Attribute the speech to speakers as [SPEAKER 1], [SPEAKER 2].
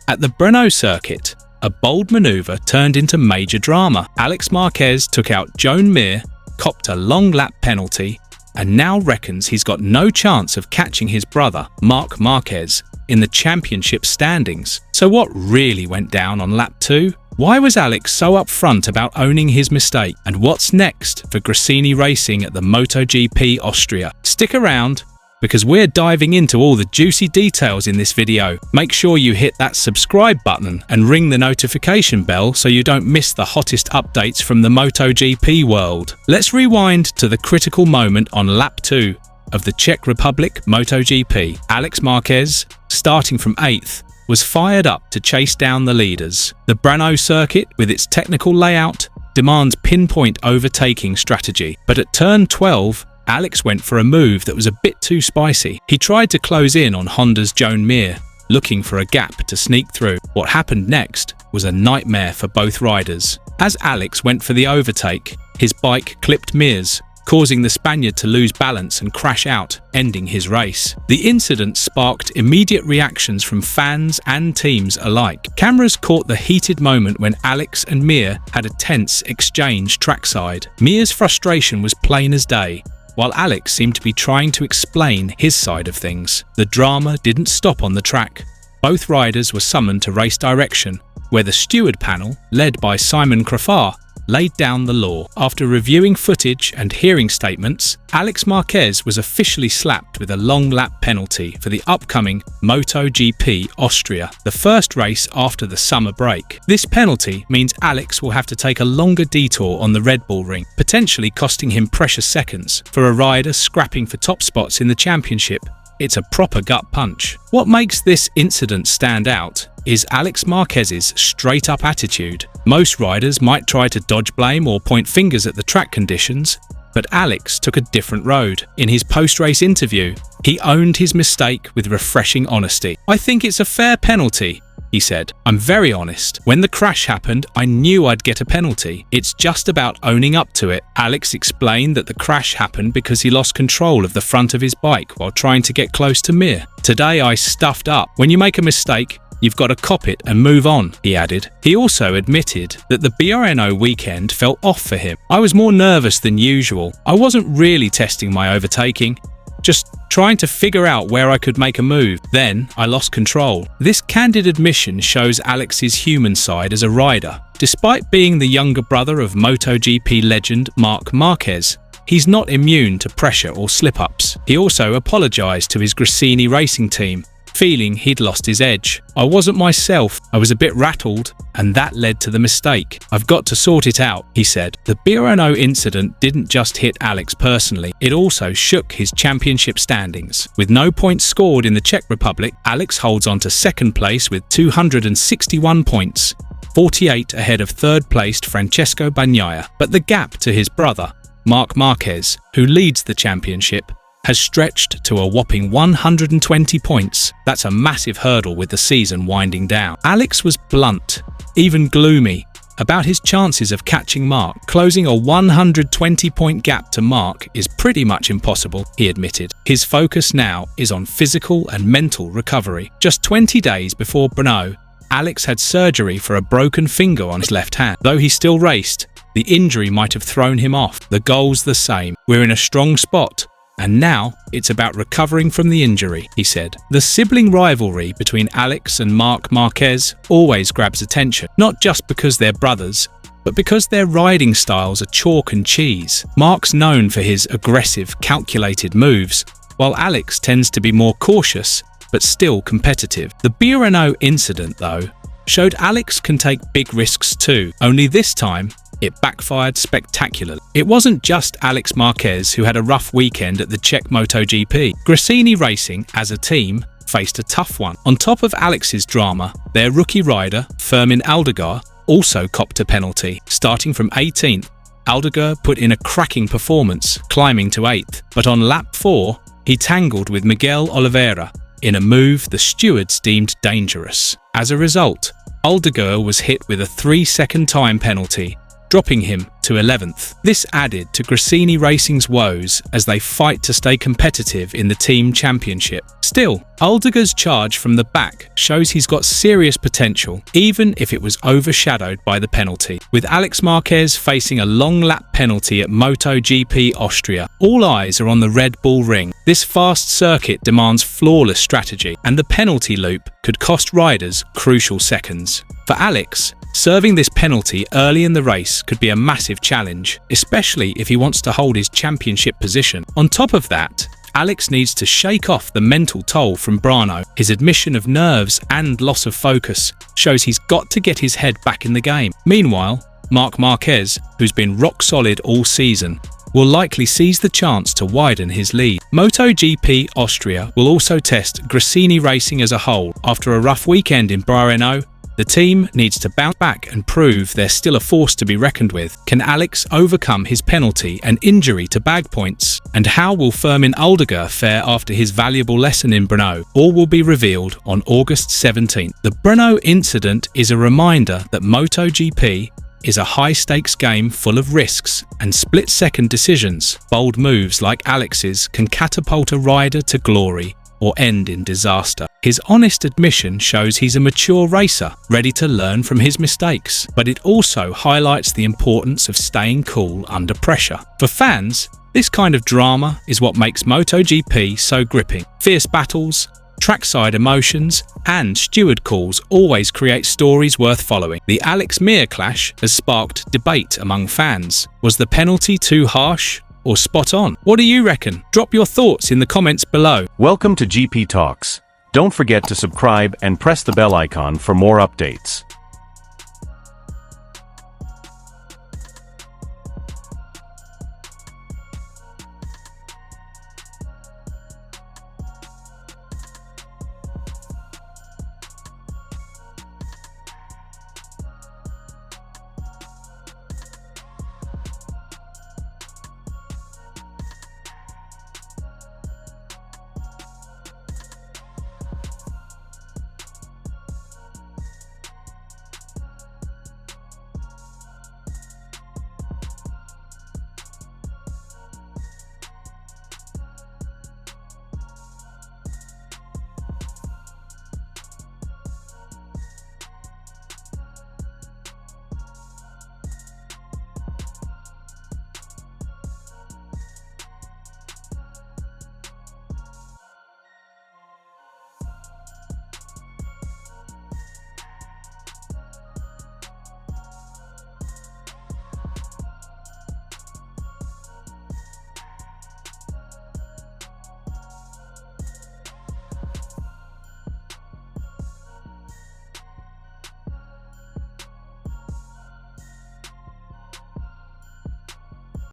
[SPEAKER 1] At the Brno Circuit, a bold maneuver turned into major drama. Alex Marquez took out Joan Mir, copped a long lap penalty, and now reckons he's got no chance of catching his brother, Marc Marquez, in the championship standings. So what really went down on lap 2? Why was Alex so upfront about owning his mistake? And what's next for Gresini Racing at the MotoGP Austria? Stick around, because we're diving into all the juicy details in this video. Make sure you hit that subscribe button and ring the notification bell so you don't miss the hottest updates from the MotoGP world. Let's rewind to the critical moment on lap 2 of the Czech Republic MotoGP. Alex Marquez, starting from 8th, was fired up to chase down the leaders. The Brno Circuit, with its technical layout, demands pinpoint overtaking strategy. But at turn 12, Alex went for a move that was a bit too spicy. He tried to close in on Honda's Joan Mir, looking for a gap to sneak through. What happened next was a nightmare for both riders. As Alex went for the overtake, his bike clipped Mir's, causing the Spaniard to lose balance and crash out, ending his race. The incident sparked immediate reactions from fans and teams alike. Cameras caught the heated moment when Alex and Mir had a tense exchange trackside. Mir's frustration was plain as day, while Alex seemed to be trying to explain his side of things. The drama didn't stop on the track. Both riders were summoned to race direction, where the steward panel, led by Simon Crafar, laid down the law. After reviewing footage and hearing statements, Alex Marquez was officially slapped with a long lap penalty for the upcoming MotoGP Austria, the first race after the summer break. This penalty means Alex will have to take a longer detour on the Red Bull ring, potentially costing him precious seconds. For a rider scrapping for top spots in the championship, it's a proper gut punch. What makes this incident stand out is Alex Marquez's straight-up attitude. Most riders might try to dodge blame or point fingers at the track conditions, but Alex took a different road. In his post-race interview, he owned his mistake with refreshing honesty. "I think it's a fair penalty," he said. "I'm very honest. When the crash happened, I knew I'd get a penalty. It's just about owning up to it." Alex explained that the crash happened because he lost control of the front of his bike while trying to get close to Mir. "Today I stuffed up. When you make a mistake, you've got to cop it and move on," he added. He also admitted that the Brno weekend felt off for him. "I was more nervous than usual. I wasn't really testing my overtaking, just trying to figure out where I could make a move. Then I lost control." This candid admission shows Alex's human side as a rider. Despite being the younger brother of MotoGP legend Marc Marquez, he's not immune to pressure or slip-ups. He also apologized to his Gresini racing team, feeling he'd lost his edge. "I wasn't myself, I was a bit rattled, and that led to the mistake. I've got to sort it out," he said. The Brno incident didn't just hit Alex personally, it also shook his championship standings. With no points scored in the Czech Republic, Alex holds on to second place with 261 points, 48 ahead of third-placed Francesco Bagnaia. But the gap to his brother, Marc Marquez, who leads the championship, has stretched to a whopping 120 points. That's a massive hurdle with the season winding down. Alex was blunt, even gloomy, about his chances of catching Marc. "Closing a 120-point gap to Marc is pretty much impossible," he admitted. His focus now is on physical and mental recovery. Just 20 days before Brno, Alex had surgery for a broken finger on his left hand. Though he still raced, the injury might have thrown him off. The goal's the same. "We're in a strong spot, and now it's about recovering from the injury," he said. The sibling rivalry between Alex and Marc Marquez always grabs attention, not just because they're brothers, but because their riding styles are chalk and cheese. Marc's known for his aggressive, calculated moves, while Alex tends to be more cautious, but still competitive. The Brno incident, though, showed Alex can take big risks too, only this time, it backfired spectacularly. It wasn't just Alex Marquez who had a rough weekend at the Czech MotoGP. Gresini Racing, as a team, faced a tough one. On top of Alex's drama, their rookie rider, Fermin Aldegar, also copped a penalty. Starting from 18th, Aldegar put in a cracking performance, climbing to 8th. But on lap 4, he tangled with Miguel Oliveira in a move the stewards deemed dangerous. As a result, Aldegar was hit with a 3-second time penalty, dropping him to 11th. This added to Gresini Racing's woes as they fight to stay competitive in the team championship. Still, Aldegar's charge from the back shows he's got serious potential, even if it was overshadowed by the penalty. With Alex Marquez facing a long lap penalty at MotoGP Austria, all eyes are on the Red Bull Ring. This fast circuit demands flawless strategy, and the penalty loop could cost riders crucial seconds. For Alex, serving this penalty early in the race could be a massive challenge, especially if he wants to hold his championship position. On top of that, Alex needs to shake off the mental toll from Brno. His admission of nerves and loss of focus shows he's got to get his head back in the game. Meanwhile, Marc Marquez, who's been rock solid all season, will likely seize the chance to widen his lead. MotoGP Austria will also test Gresini Racing as a whole. After a rough weekend in Brno, the team needs to bounce back and prove they're still a force to be reckoned with. Can Alex overcome his penalty and injury to bag points? And how will Fermin Aldegar fare after his valuable lesson in Brno? All will be revealed on August 17th. The Brno incident is a reminder that MotoGP is a high-stakes game full of risks and split-second decisions. Bold moves like Alex's can catapult a rider to glory or end in disaster. His honest admission shows he's a mature racer, ready to learn from his mistakes, but it also highlights the importance of staying cool under pressure. For fans, this kind of drama is what makes MotoGP so gripping. Fierce battles, trackside emotions, and steward calls always create stories worth following. The Alex Mir clash has sparked debate among fans. Was the penalty too harsh or spot on? What do you reckon? Drop your thoughts in the comments below.
[SPEAKER 2] Welcome to GP Talks. Don't forget to subscribe and press the bell icon for more updates.